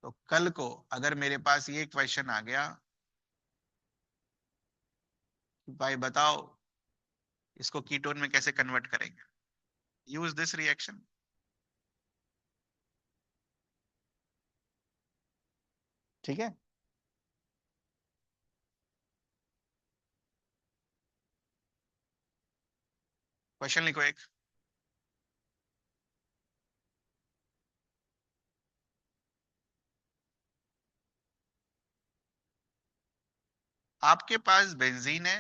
Speaker 1: तो कल को अगर मेरे पास ये क्वेश्चन आ गया कि भाई बताओ इसको कीटोन में कैसे कन्वर्ट करेंगे, यूज दिस रिएक्शन। ठीक है। क्वेश्चन लिखो एक। आपके पास बेंजीन है,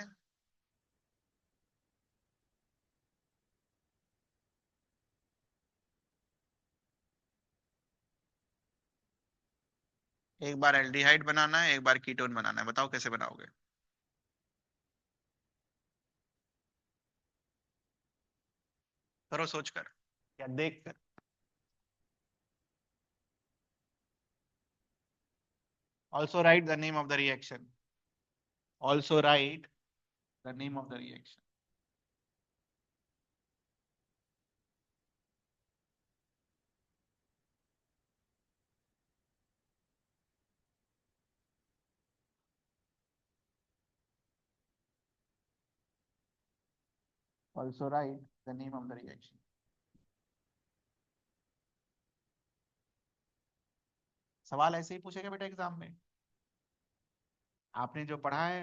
Speaker 1: एक बार एल्डिहाइड बनाना है, एक बार कीटोन बनाना है, बताओ कैसे बनाओगे। करो सोचकर या देख कर। Also right the name of the reaction, also right the name of the reaction. Also right the name of the reaction. सवाल ऐसे ही पूछेगा बेटा एग्जाम में। आपने जो पढ़ा है,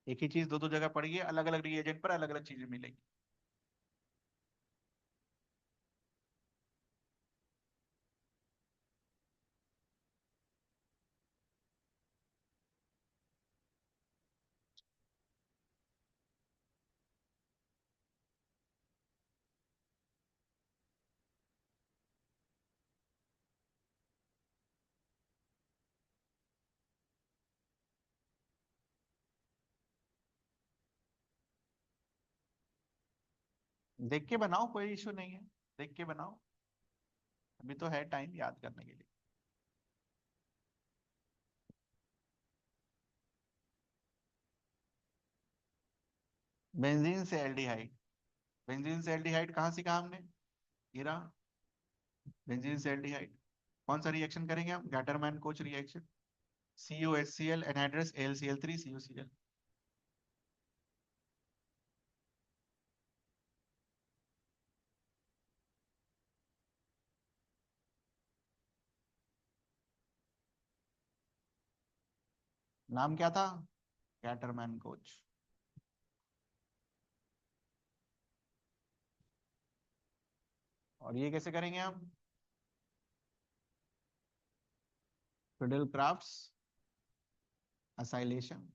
Speaker 1: एक ही चीज दो दो जगह पढ़िए, अलग अलग रिएजेंट पर अलग अलग चीजें मिलेगी। देख के बनाओ, कोई इशू नहीं है, देख के बनाओ, अभी तो है टाइम याद करने के लिए। बेंजीन से एल्डिहाइड, बेंजीन से एल्डिहाइड कहाँ सीखा हमने, हीरा। बेंजीन से एल्डिहाइड कौन सा रिएक्शन करेंगे हम, Gattermann Koch reaction. CuHCl anhydrous AlCl3 CuCl। नाम क्या था? Gattermann Koch. और ये कैसे करेंगे हम? Friedel Crafts acylation.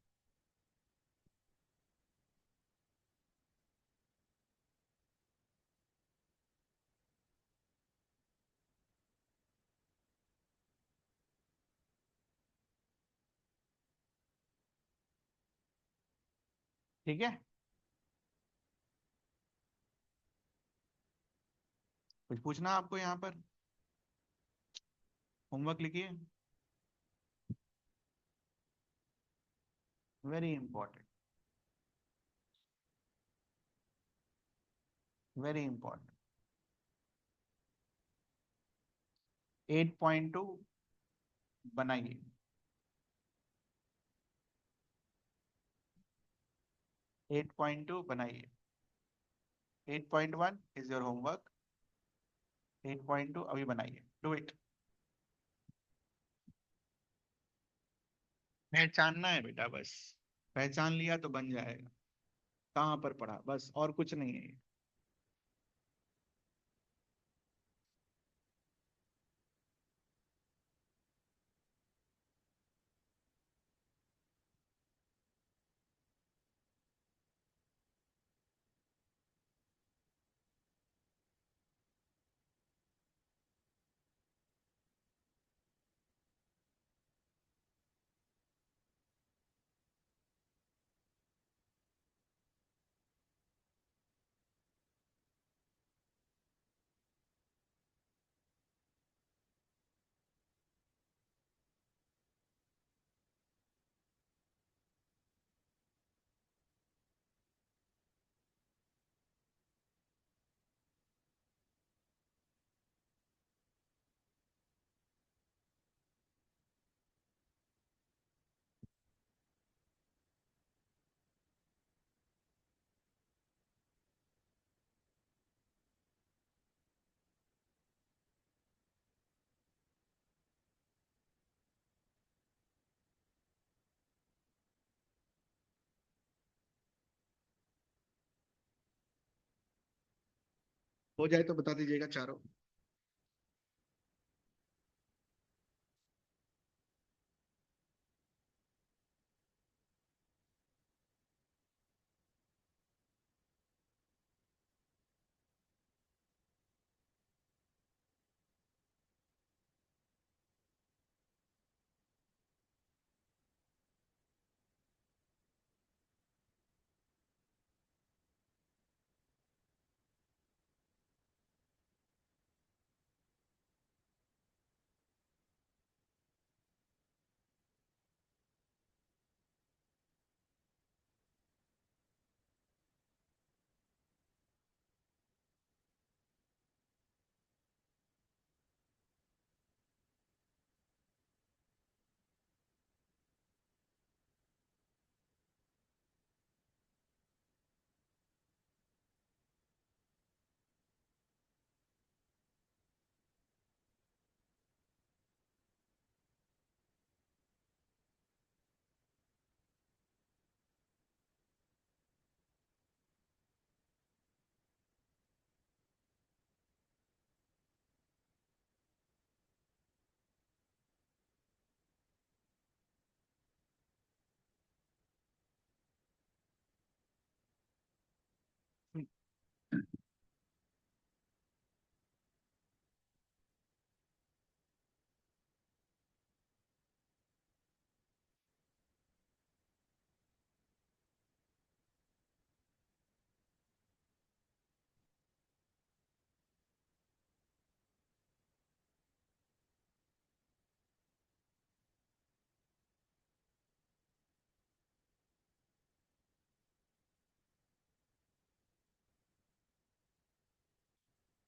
Speaker 1: ठीक है। कुछ पूछना आपको यहाँ पर? होमवर्क लिखिए। Very important. Very important. 8.2 बनाइए। 8.2 बनाइए। 8.1 इज योर होमवर्क। 8.2 अभी बनाइए, डू इट। पहचानना है बेटा बस। पहचान लिया तो बन जाएगा। कहाँ पर पढ़ा, बस, और कुछ नहीं है। हो जाए तो बता दीजिएगा चारों।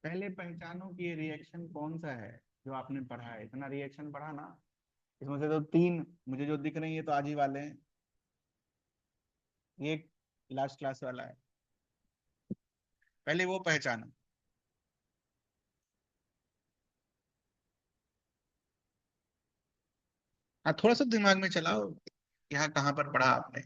Speaker 1: पहले पहचानो कि ये रिएक्शन कौन सा है जो आपने पढ़ा है। इतना रिएक्शन पढ़ा ना, इसमें से तो तीन मुझे जो दिख रही है तो आज ही वाले हैं। ये लास्ट क्लास वाला है। पहले वो पहचानो। हाँ, थोड़ा सा दिमाग में चलाओ। यहाँ कहाँ पर पढ़ा आपने?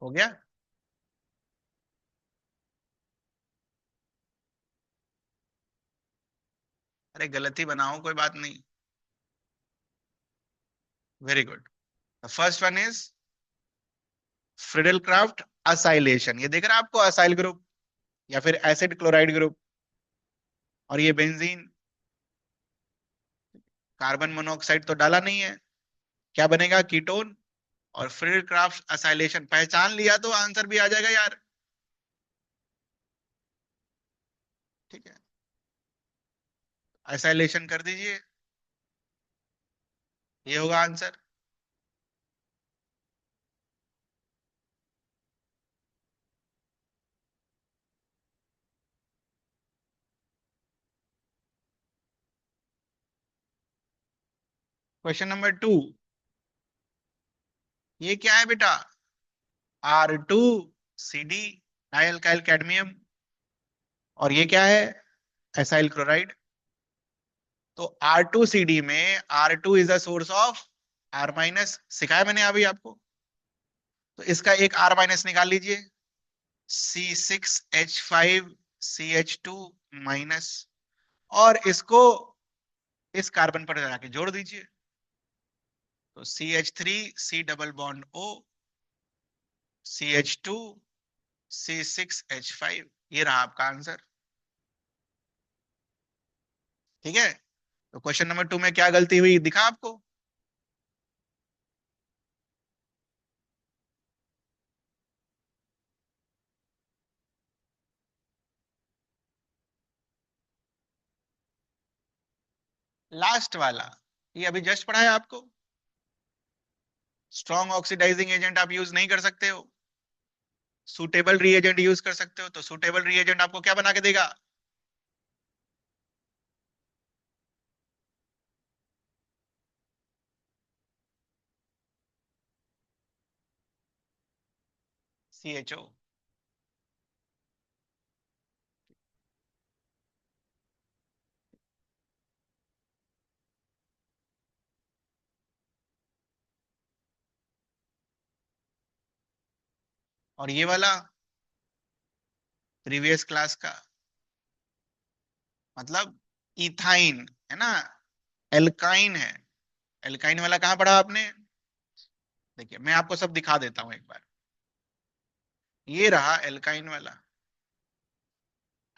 Speaker 1: हो गया? अरे गलती बनाओ, कोई बात नहीं। Very good. First one is Friedel Crafts acylation. ये देख रहा है आपको, असाइल ग्रुप या फिर एसिड क्लोराइड ग्रुप, और ये बेंजीन। कार्बन मोनोऑक्साइड तो डाला नहीं है, क्या बनेगा? कीटोन। और फ्रिडल क्राफ्ट असाइलेशन पहचान लिया तो आंसर भी आ जाएगा यार। ठीक है, असाइलेशन कर दीजिए, ये होगा आंसर। क्वेश्चन नंबर 2, ये क्या है बेटा? R2CD, डाइअल्काइल cadmium. और ये क्या है? Acyl chloride. तो R2CD में R2 is the source of R minus, सिखाया मैंने अभी आपको। तो इसका एक R माइनस निकाल लीजिए, C6H5CH2 माइनस, और इसको इस कार्बन पर जाके जोड़ दीजिए। तो CH3, C double bond O, CH2, C6H5, ये रहा आपका आंसर। ठीक है, तो क्वेश्चन नंबर 2 में क्या गलती हुई दिखा आपको? लास्ट वाला, ये अभी जस्ट पढ़ा है आपको। स्ट्रॉन्ग ऑक्सीडाइजिंग एजेंट आप यूज नहीं कर सकते हो, सूटेबल रीएजेंट यूज कर सकते हो। तो सूटेबल रीएजेंट आपको क्या बना के देगा? CHO। और ये वाला प्रीवियस क्लास का, मतलब इथाइन है ना, एल्काइन है। एल्काइन वाला कहाँ पढ़ा आपने? देखिए मैं आपको सब दिखा देता हूं एक बार। ये रहा एल्काइन वाला,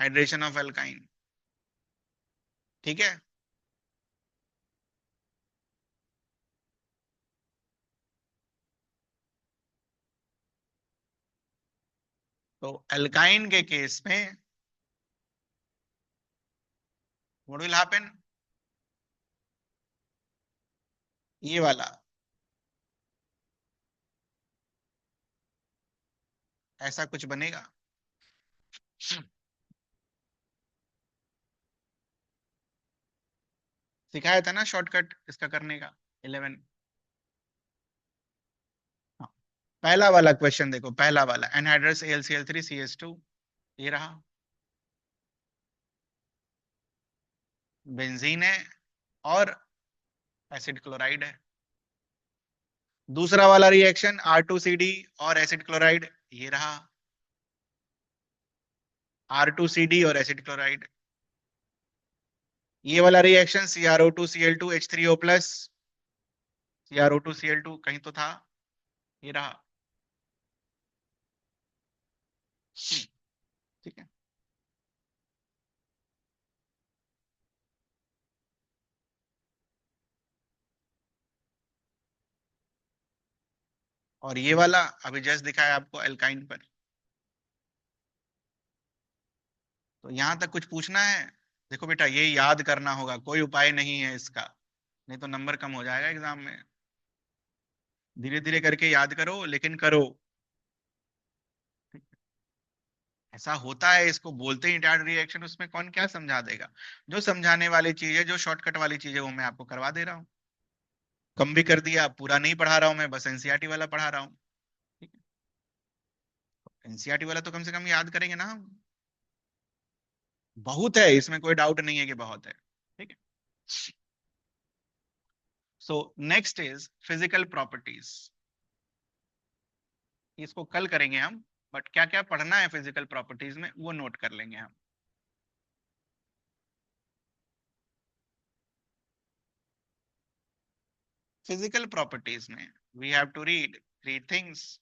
Speaker 1: हाइड्रेशन ऑफ एल्काइन। ठीक है, तो एल्काइन के केस में व्हाट विल हैपन? ये वाला ऐसा कुछ बनेगा। सिखाया था ना शॉर्टकट इसका करने का, 11। हाँ। पहला वाला क्वेश्चन देखो, पहला वाला एनहाइड्रस AlCl3CH2, ये रहा बेंजीन है और एसिड क्लोराइड है। दूसरा वाला रिएक्शन R2CD और एसिड क्लोराइड, ये रहा। R2CD और एसिड क्लोराइड। ये वाला रिएक्शन CrO2Cl2H3O+, CrO2Cl2 कहीं तो था, ये रहा। ठीक है। और ये वाला अभी जस्ट दिखाया आपको एल्काइन पर। तो यहां तक कुछ पूछना है? देखो बेटा, ये याद करना होगा, कोई उपाय नहीं है इसका, नहीं तो नंबर कम हो जाएगा एग्जाम में। धीरे धीरे करके याद करो, लेकिन करो। ऐसा होता है, इसको बोलते ही टैड रिएक्शन, उसमें कौन क्या समझा देगा। जो समझाने वाली चीज है, जो शॉर्टकट वाली चीज है, वो मैं आपको करवा दे रहा हूँ। कम भी कर दिया, पूरा नहीं पढ़ा रहा हूँ मैं, बस एनसीईआरटी वाला पढ़ा रहा हूँ। ठीक है, एनसीईआरटी वाला तो कम से कम याद करेंगे ना हम। बहुत है इसमें, कोई डाउट नहीं है कि बहुत है। ठीक है। So next is physical properties. इसको कल करेंगे हम, बट क्या क्या पढ़ना है फिजिकल प्रॉपर्टीज में वो नोट कर लेंगे हम। फिजिकल प्रॉपर्टीज में we have to read three things.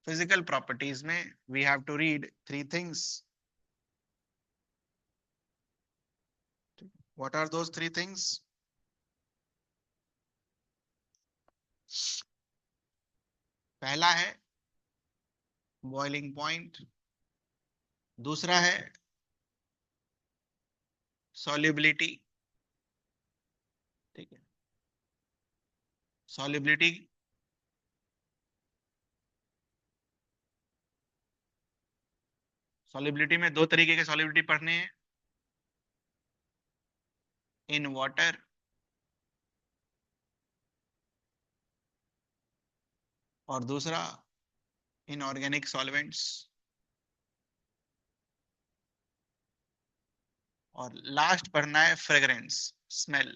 Speaker 1: Physical properties में we have to read three things. What are those three things? पहला है बॉइलिंग पॉइंट, दूसरा है सॉल्युबिलिटी। ठीक है, सॉल्युबिलिटी। सॉल्युबिलिटी में दो तरीके के सॉल्युबिलिटी पढ़ने हैं, इन वाटर और दूसरा इन ऑर्गेनिक सॉल्वेंट्स। और लास्ट पढ़ना है फ्रेग्रेंस, स्मेल।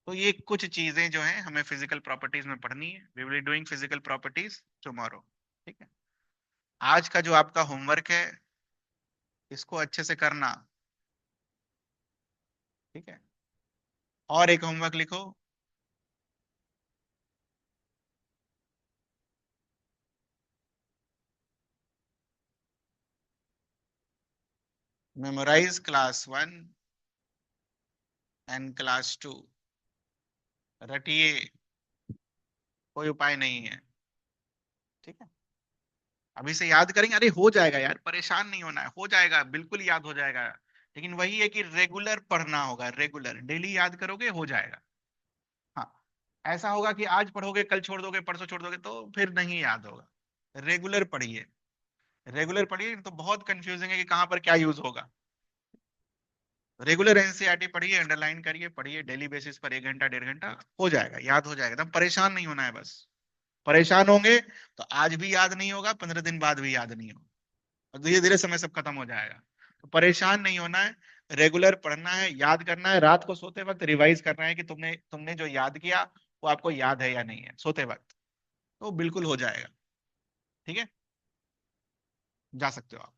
Speaker 1: तो ये कुछ चीजें जो हैं हमें फिजिकल प्रॉपर्टीज में पढ़नी है। We will be doing physical properties tomorrow. ठीक है। आज का जो आपका होमवर्क है, इसको अच्छे से करना। ठीक है। और एक होमवर्क लिखो, मेमोराइज क्लास 1 एंड क्लास 2। रटिए, कोई उपाय नहीं है। ठीक है। अभी से याद करेंगे, अरे हो जाएगा यार, परेशान नहीं होना है, हो जाएगा, बिल्कुल याद हो जाएगा। लेकिन वही है कि रेगुलर पढ़ना होगा, रेगुलर डेली याद करोगे हो जाएगा। हाँ, ऐसा होगा कि आज पढ़ोगे कल छोड़ दोगे, परसों छोड़ दोगे, तो फिर नहीं याद होगा। रेगुलर पढ़िए, रेगुलर पढ़िए, तो बहुत कंफ्यूजिंग है कि कहाँ पर क्या यूज होगा। रेगुलर एनसीईआरटी पढ़िए, अंडरलाइन करिए, पढ़िए डेली बेसिस पर 1 घंटा 1.5 घंटा, हो जाएगा, याद हो जाएगा। एकदम परेशान नहीं होना है बस। परेशान होंगे तो आज भी याद नहीं होगा, 15 दिन बाद भी याद नहीं होगा, और धीरे धीरे समय सब खत्म हो जाएगा। तो परेशान नहीं होना है, रेगुलर पढ़ना है, याद करना है, रात को सोते वक्त रिवाइज करना है कि तुमने तुमने जो याद किया वो आपको याद है या नहीं है सोते वक्त, तो बिल्कुल हो जाएगा। ठीक है, जा सकते हो आप।